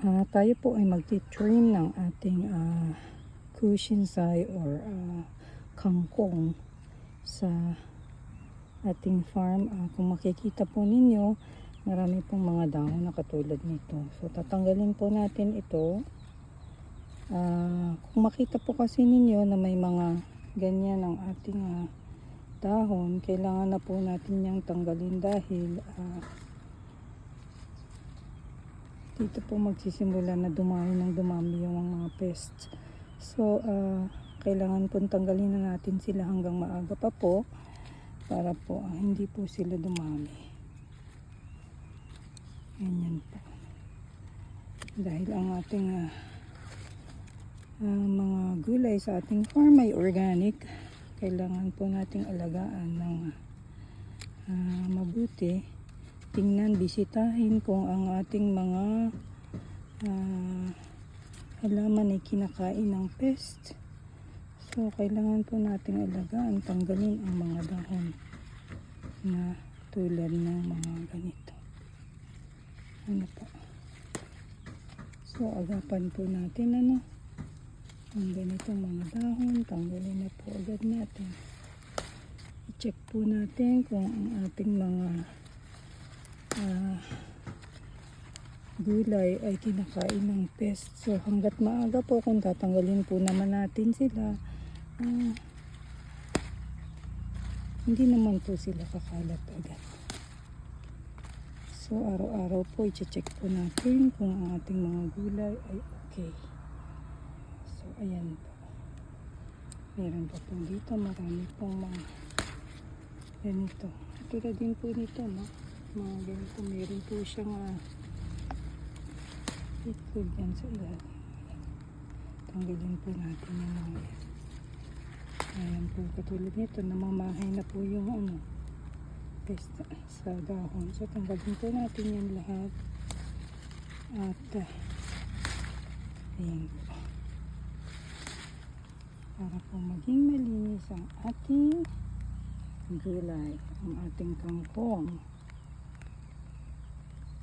Tayo po ay magti-trim ng ating kusinsay or kangkong sa ating farm. Kung makikita po ninyo, marami pong mga dahon na katulad nito. So tatanggalin po natin ito. Kung makita po kasi ninyo na may mga ganyan ang ating dahon, kailangan na po natin niyang tanggalin dahil dito po magsisimula na dumami yung mga pests. So kailangan po tanggalin na natin sila hanggang maaga pa po para po hindi po sila dumami. Ganyan po. Dahil ang ating mga gulay sa ating farm ay organic, kailangan po nating alagaan ng mabuti. Tingnan, bisitahin kung ang ating mga halaman ay kinakain ng pest. So kailangan po nating alagaan, tanggalin ang mga dahon na tulad ng mga ganito. Ano po? So agapan po natin ang ganitong mga dahon, tanggalin na po agad natin. I-check po natin kung ang ating mga gulay ay kinakain ng pest. So hanggat maaga po, kung tatanggalin po naman natin sila, hindi naman po sila kakalat agad. So araw-araw po i-check po natin kung ang ating mga gulay ay okay. So ayan po. Meron pa po dito, marami pong mga ganito. Tulad din po nito, no? Mga ganito, meron po siyang itlog yan sa ilalim. Tanggalin po natin yung mga yan. Ayan po, katulad nito, namamahay na po yung pest sa dahon. So tanggalin po natin yan lahat. At ayan po. Para po maging malinis ang ating gulay, ang ating kangkong.